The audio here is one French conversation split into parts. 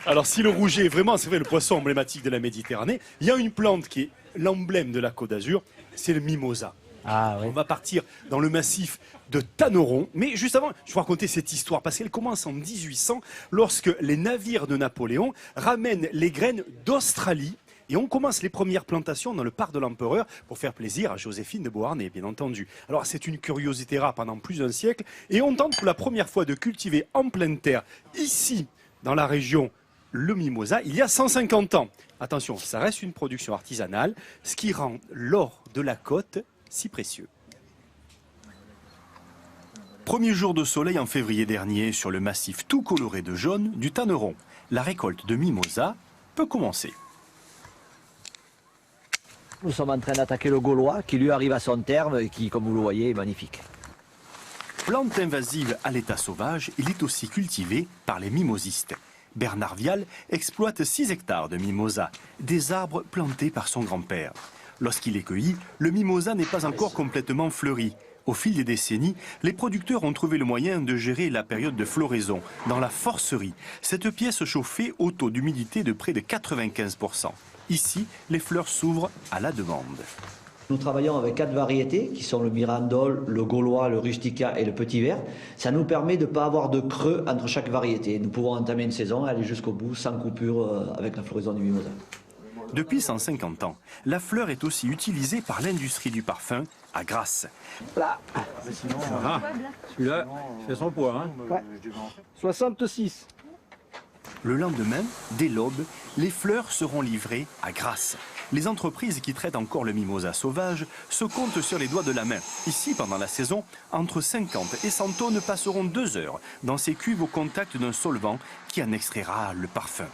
Alors si le rouget est vraiment, c'est vrai, le poisson emblématique de la Méditerranée, il y a une plante qui est l'emblème de la Côte d'Azur, c'est le mimosa. Ah oui. On va partir dans le massif de Tanneron. Mais juste avant, je vais raconter cette histoire parce qu'elle commence en 1800 lorsque les navires de Napoléon ramènent les graines d'Australie. Et on commence les premières plantations dans le parc de l'Empereur pour faire plaisir à Joséphine de Beauharnais, bien entendu. Alors c'est une curiosité rare pendant plus d'un siècle et on tente pour la première fois de cultiver en pleine terre, ici, dans la région, le mimosa, il y a 150 ans. Attention, ça reste une production artisanale, ce qui rend l'or de la côte si précieux. Premier jour de soleil en février dernier sur le massif tout coloré de jaune du Tanneron. La récolte de mimosa peut commencer. Nous sommes en train d'attaquer le Gaulois qui lui arrive à son terme et qui, comme vous le voyez, est magnifique. Plante invasive à l'état sauvage, il est aussi cultivé par les mimosistes. Bernard Vial exploite 6 hectares de mimosa, des arbres plantés par son grand-père. Lorsqu'il est cueilli, le mimosa n'est pas encore complètement fleuri. Au fil des décennies, les producteurs ont trouvé le moyen de gérer la période de floraison dans la forcerie. Cette pièce chauffée au taux d'humidité de près de 95%. Ici, les fleurs s'ouvrent à la demande. Nous travaillons avec 4 variétés qui sont le Mirandol, le Gaulois, le Rustica et le Petit Vert. Ça nous permet de ne pas avoir de creux entre chaque variété. Nous pouvons entamer une saison et aller jusqu'au bout sans coupure avec la floraison du mimosa. Depuis 150 ans, la fleur est aussi utilisée par l'industrie du parfum à Grasse. Là. Celui-là fait son poids. Hein. Ouais. 66. Le lendemain, dès l'aube, les fleurs seront livrées à Grasse. Les entreprises qui traitent encore le mimosa sauvage se comptent sur les doigts de la main. Ici, pendant la saison, entre 50 et 100 tonnes passeront 2 heures dans ces cuves au contact d'un solvant qui en extraira le parfum.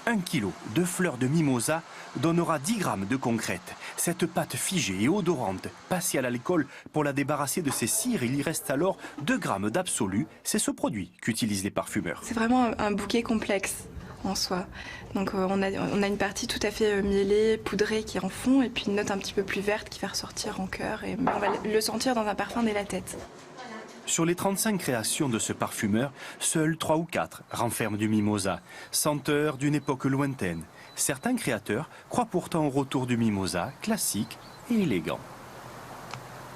1 kilo de fleurs de mimosa donnera 10 grammes de concrète. Cette pâte figée et odorante, passée à l'alcool pour la débarrasser de ses cires, il y reste alors 2 grammes d'absolu. C'est ce produit qu'utilisent les parfumeurs. C'est vraiment un bouquet complexe en soi. Donc on a une partie tout à fait mielée, poudrée qui est en fond et puis une note un petit peu plus verte qui va ressortir en cœur et on va le sentir dans un parfum dès la tête. Sur les 35 créations de ce parfumeur, seuls 3 ou 4 renferment du mimosa, senteur d'une époque lointaine. Certains créateurs croient pourtant au retour du mimosa, classique et élégant.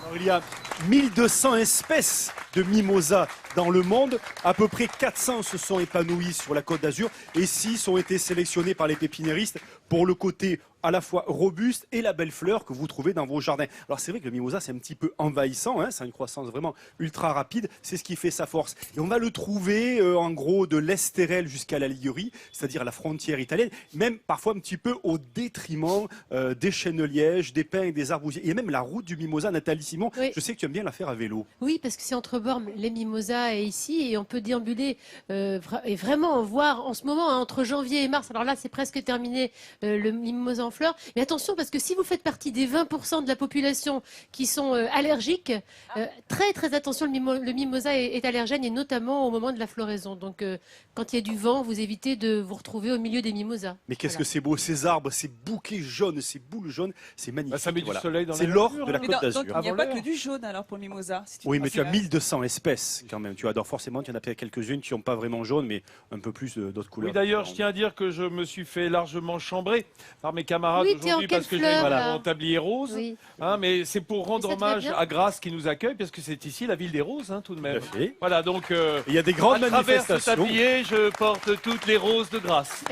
Alors, il y a 1200 espèces de mimosa dans le monde. À peu près 400 se sont épanouis sur la Côte d'Azur et 6 ont été sélectionnés par les pépiniéristes pour le côté à la fois robuste et la belle fleur que vous trouvez dans vos jardins. Alors c'est vrai que le mimosa c'est un petit peu envahissant, hein, c'est une croissance vraiment ultra rapide, c'est ce qui fait sa force. Et on va le trouver en gros de l'Estérel jusqu'à la Ligurie, c'est-à-dire la frontière italienne, même parfois un petit peu au détriment des chênes de Liège, des pins et des arbousiers. Et même la route du mimosa, Nathalie Simon, oui. Je sais que tu aimes bien la faire à vélo. Oui, parce que c'est entre Bormes, les mimosas et ici, et on peut déambuler et vraiment voir en ce moment, hein, entre janvier et mars, alors là c'est presque terminé le mimosa en fleurs. Mais attention, parce que si vous faites partie des 20% de la population qui sont allergiques, très attention, le mimosa est allergène et notamment au moment de la floraison. Donc quand il y a du vent, vous évitez de vous retrouver au milieu des mimosas. Mais qu'est-ce que c'est beau, ces arbres, ces bouquets jaunes, ces boules jaunes, c'est magnifique. Bah, ça met du soleil dans la C'est l'or nature, de la hein. Côte d'Azur. Donc il n'y a pas que du jaune alors pour le mimosa. Oui, mais tu as 1200 espèces quand même. Tu adores forcément, tu en as peut-être quelques-unes qui n'ont pas vraiment jaune, mais un peu plus d'autres couleurs. Oui, d'ailleurs, je tiens à dire que je me suis fait largement chambrer par mes camarades Oui, aujourd'hui parce que j'ai mon tablier rose. Oui. Hein, mais c'est pour rendre hommage à Grasse qui nous accueille, parce que c'est ici la ville des roses, hein, tout de même. Tout à fait. Voilà, donc il y a des grandes à travers manifestations. ce tablier, je porte toutes les roses de Grasse.